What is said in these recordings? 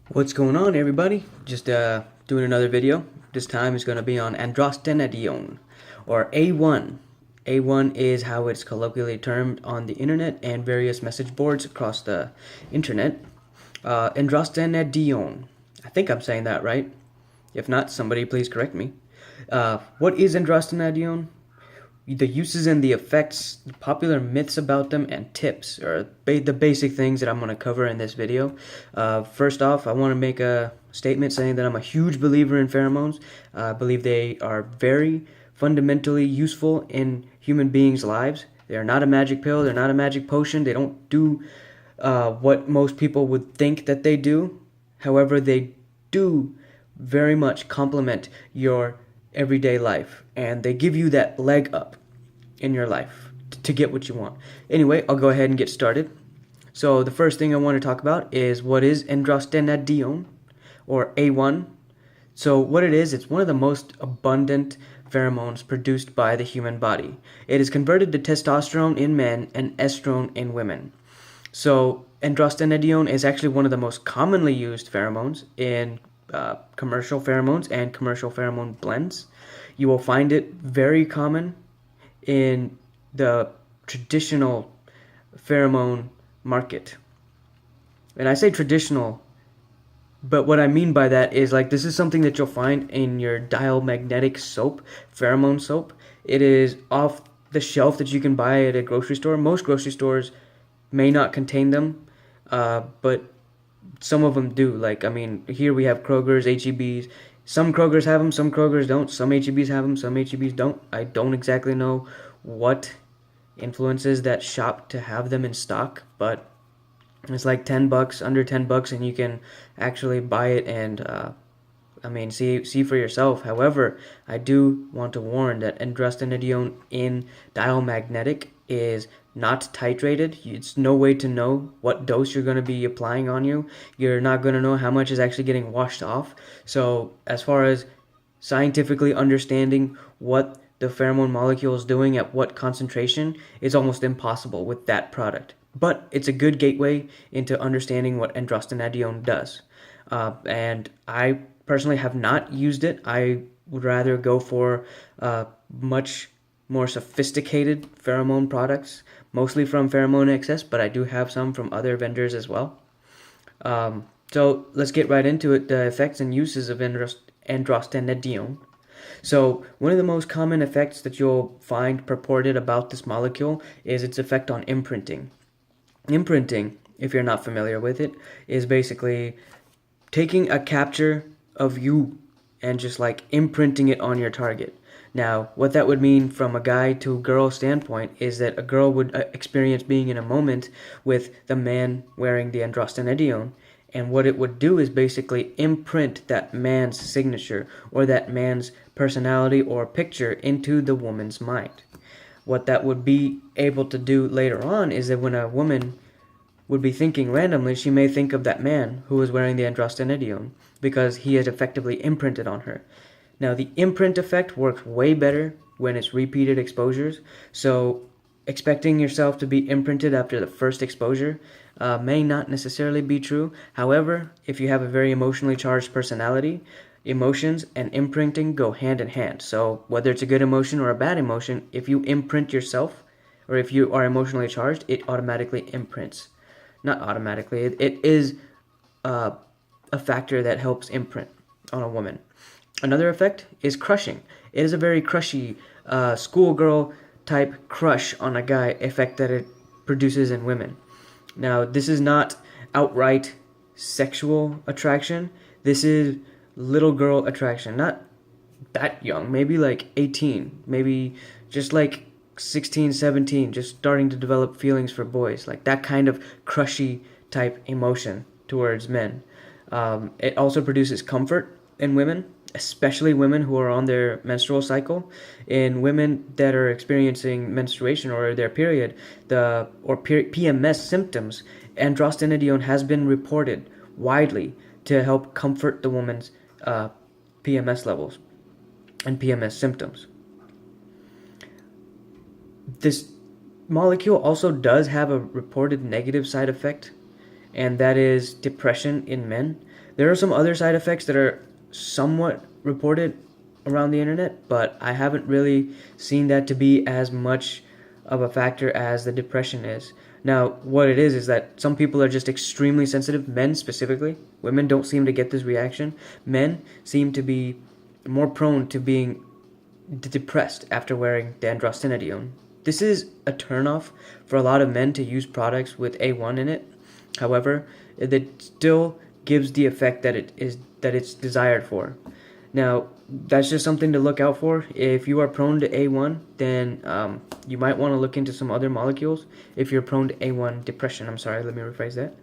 What's going on, everybody? Just doing another video. This time is going to be on Androstenedione, or A-1. A-1 is how it's colloquially termed on the internet and various message boards across the internet. Androstenedione. I think I'm saying that right. If not, somebody please correct me. What is Androstenedione? The uses and the effects, popular myths about them, and tips are the basic things that I'm going to cover in this video. First off, I want to make a statement saying that I'm a huge believer in pheromones. I believe they are very fundamentally useful in human beings' lives. They are not a magic pill. They're not a magic potion. They don't do what most people would think that they do. However, they do very much complement your everyday life, and they give you that leg up in your life to get what you want. Anyway, I'll go ahead and get started. So the first thing I want to talk about is what is Androstenedione, or A1. So what it is, it's one of the most abundant pheromones produced by the human body. It is converted to testosterone in men and estrone in women. So androstenedione is actually one of the most commonly used pheromones in commercial pheromones and commercial pheromone blends. You will find it very common in the traditional pheromone market. And I say traditional, but what I mean by that is, like, this is something that you'll find in your diamagnetic soap, pheromone soap. It is off the shelf that you can buy at a grocery store. Most grocery stores may not contain them, but some of them do. Like, I mean, here we have Kroger's, H-E-B's. Some Krogers have them, some Krogers don't. Some H-E-B's have them, some H-E-B's don't. I don't exactly know what influences that shop to have them in stock, but it's like $10, under $10, and you can actually buy it and I mean, see for yourself. However, I do want to warn that androstenedione in diamagnetic is not titrated. It's no way to know what dose you're going to be applying on you. You're not going to know how much is actually getting washed off. So as far as scientifically understanding what the pheromone molecule is doing at what concentration is almost impossible with that product. But it's a good gateway into understanding what androstenedione does. And I personally have not used it. I would rather go for much more sophisticated pheromone products, mostly from Pheromone XS, but I do have some from other vendors as well. So let's get right into it, the effects and uses of androstenedione. So one of the most common effects that you'll find purported about this molecule is its effect on imprinting. Imprinting, if you're not familiar with it, is basically taking a capture of you and just like imprinting it on your target. Now, what that would mean from a guy to girl standpoint is that a girl would experience being in a moment with the man wearing the androstenedione, and what it would do is basically imprint that man's signature or that man's personality or picture into the woman's mind. What that would be able to do later on is that when a woman would be thinking randomly, she may think of that man who was wearing the androstenedione because he had effectively imprinted on her. Now, the imprint effect works way better when it's repeated exposures, so expecting yourself to be imprinted after the first exposure may not necessarily be true. However, if you have a very emotionally charged personality, emotions and imprinting go hand in hand. So whether it's a good emotion or a bad emotion, if you imprint yourself, or if you are emotionally charged, it automatically imprints. Not automatically, it is a factor that helps imprint on a woman. Another effect is crushing. It is a very crushy, schoolgirl type crush on a guy effect that it produces in women. Now, this is not outright sexual attraction. This is little girl attraction. Not that young, maybe like 18, maybe just like 16, 17, just starting to develop feelings for boys. Like that kind of crushy type emotion towards men. It also produces comfort in women, especially women who are on their menstrual cycle. In women that are experiencing menstruation or their period, PMS symptoms, androstenedione has been reported widely to help comfort the woman's PMS levels and PMS symptoms. This molecule also does have a reported negative side effect, and that is depression in men. There are some other side effects that are somewhat reported around the internet, but I haven't really seen that to be as much of a factor as the depression is. Now, what it is that some people are just extremely sensitive, men specifically. Women don't seem to get this reaction. Men seem to be more prone to being depressed after wearing the androstenedione. This is a turnoff for a lot of men to use products with A1 in it. However, it still gives the effect that it's desired for. Now, that's just something to look out for. If you are prone to A1, then you might want to look into some other molecules. If you're prone to A1 depression, I'm sorry, let me rephrase that.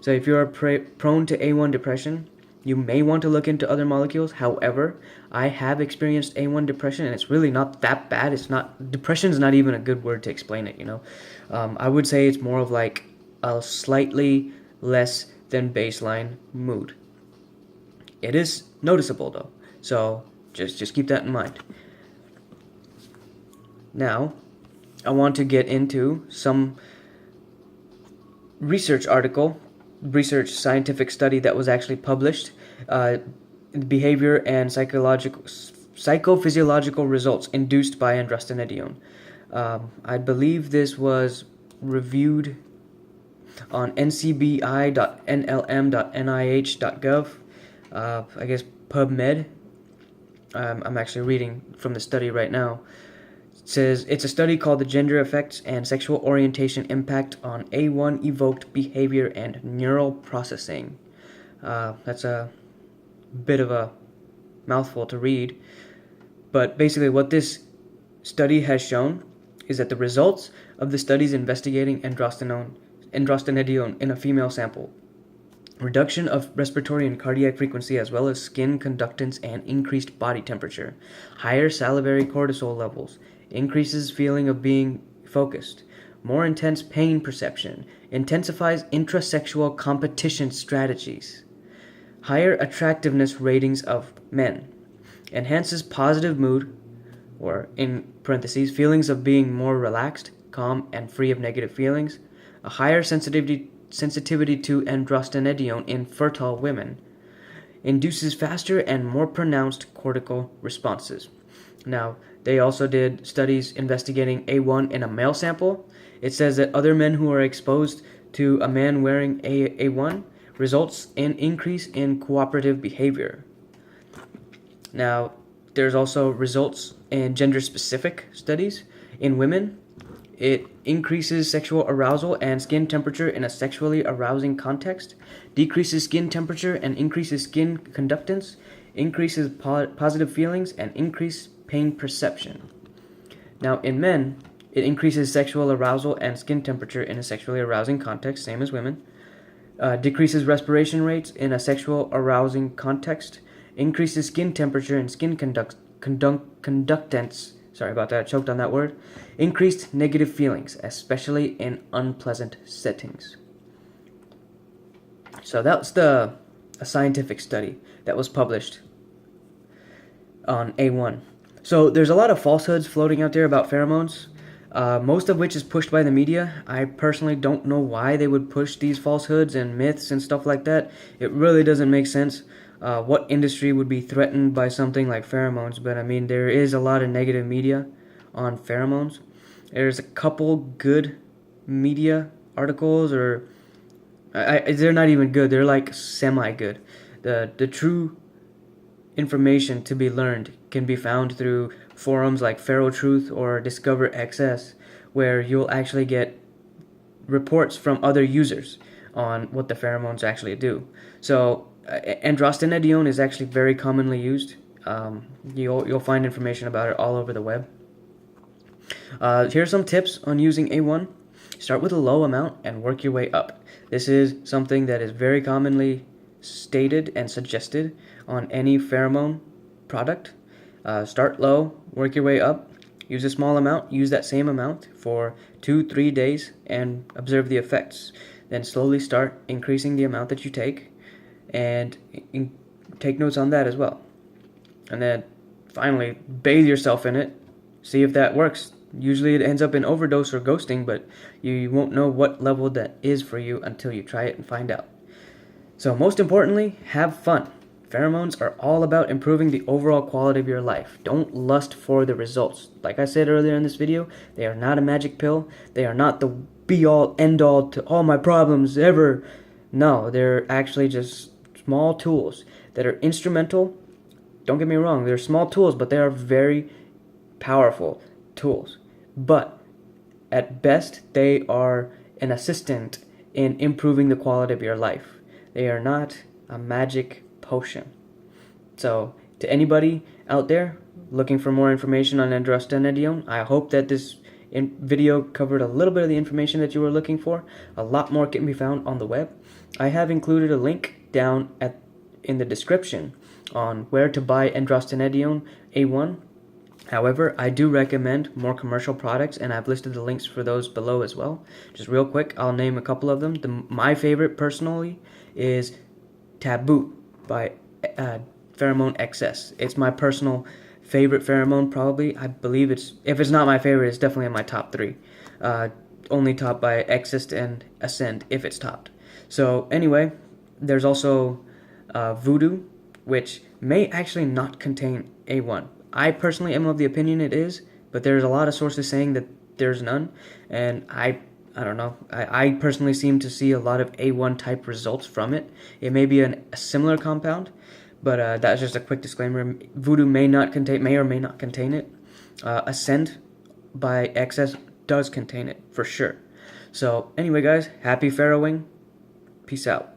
So if you are prone to A1 depression, you may want to look into other molecules. However, I have experienced A1 depression, and it's really not that bad. Depression is not even a good word to explain it, you know. I would say it's more of like a slightly less than baseline mood. It is noticeable though, so just keep that in mind. Now, I want to get into some research scientific study that was actually published, behavior and psychophysiological results induced by androstenedione. I believe this was reviewed on ncbi.nlm.nih.gov. I guess PubMed. I'm actually reading from the study right now. It says it's a study called The Gender Effects and Sexual Orientation Impact on A1 Evoked Behavior and Neural Processing. That's a bit of a mouthful to read. But basically what this study has shown is that the results of the studies investigating androstenedione in a female sample, reduction of respiratory and cardiac frequency as well as skin conductance and increased body temperature, higher salivary cortisol levels, increases feeling of being focused, more intense pain perception, intensifies intrasexual competition strategies, higher attractiveness ratings of men, enhances positive mood, or in parentheses, feelings of being more relaxed, calm, and free of negative feelings, a higher sensitivity to androstenedione in fertile women, induces faster and more pronounced cortical responses. Now, they also did studies investigating A1 in a male sample. It says that other men who are exposed to a man wearing A1 results in increase in cooperative behavior. Now, there's also results in gender-specific studies. In women, it increases sexual arousal and skin temperature in a sexually arousing context, decreases skin temperature and increases skin conductance, increases positive feelings, and increased pain perception. Now, in men, it increases sexual arousal and skin temperature in a sexually arousing context, same as women, decreases respiration rates in a sexual arousing context, increases skin temperature and skin conductance, sorry about that, choked on that word, increased negative feelings, especially in unpleasant settings. So that's a scientific study that was published on A1. So there's a lot of falsehoods floating out there about pheromones, most of which is pushed by the media. I personally don't know why they would push these falsehoods and myths and stuff like that. It really doesn't make sense. What industry would be threatened by something like pheromones? But I mean, there is a lot of negative media on pheromones. There's a couple good media articles, or they're not even good. They're like semi-good. The true information to be learned can be found through forums like Truth or Discover XS, where you'll actually get reports from other users on what the pheromones actually do. So androstenedione is actually very commonly used. You'll find information about it all over the web. Here are some tips on using A1. Start with a low amount and work your way up. This is something that is very commonly stated and suggested on any pheromone product. Start low, work your way up. Use a small amount, use that same amount for 2-3 days and observe the effects. Then slowly start increasing the amount that you take, and take notes on that as well. And then finally, bathe yourself in it. See if that works. Usually it ends up in overdose or ghosting, but you won't know what level that is for you until you try it and find out. So most importantly, have fun. Pheromones are all about improving the overall quality of your life. Don't lust for the results. Like I said earlier in this video, they are not a magic pill. They are not the be-all, end-all to all my problems ever. No, they're actually just small tools that are instrumental. Don't get me wrong, they're small tools, but they are very powerful tools. But at best, they are an assistant in improving the quality of your life. They are not a magic potion. So, to anybody out there looking for more information on Androstenedione, I hope that this video covered a little bit of the information that you were looking for. A lot more can be found on the web. I have included a link down in the description on where to buy Androstenedione A-1. However, I do recommend more commercial products, and I've listed the links for those below as well. Just real quick, I'll name a couple of them. My favorite, personally, is Taboo by Pheromone XS. It's my personal favorite pheromone, probably. I believe if it's not my favorite, it's definitely in my top 3. Only topped by Exist and Ascend, if it's topped. So, anyway, there's also Voodoo, which may actually not contain A1. I personally am of the opinion it is, but there's a lot of sources saying that there's none, and I don't know. I personally seem to see a lot of A1 type results from it. It may be a similar compound, but that's just a quick disclaimer. Voodoo may or may not contain it. Ascend by XS does contain it for sure. So anyway, guys, happy farrowing. Peace out.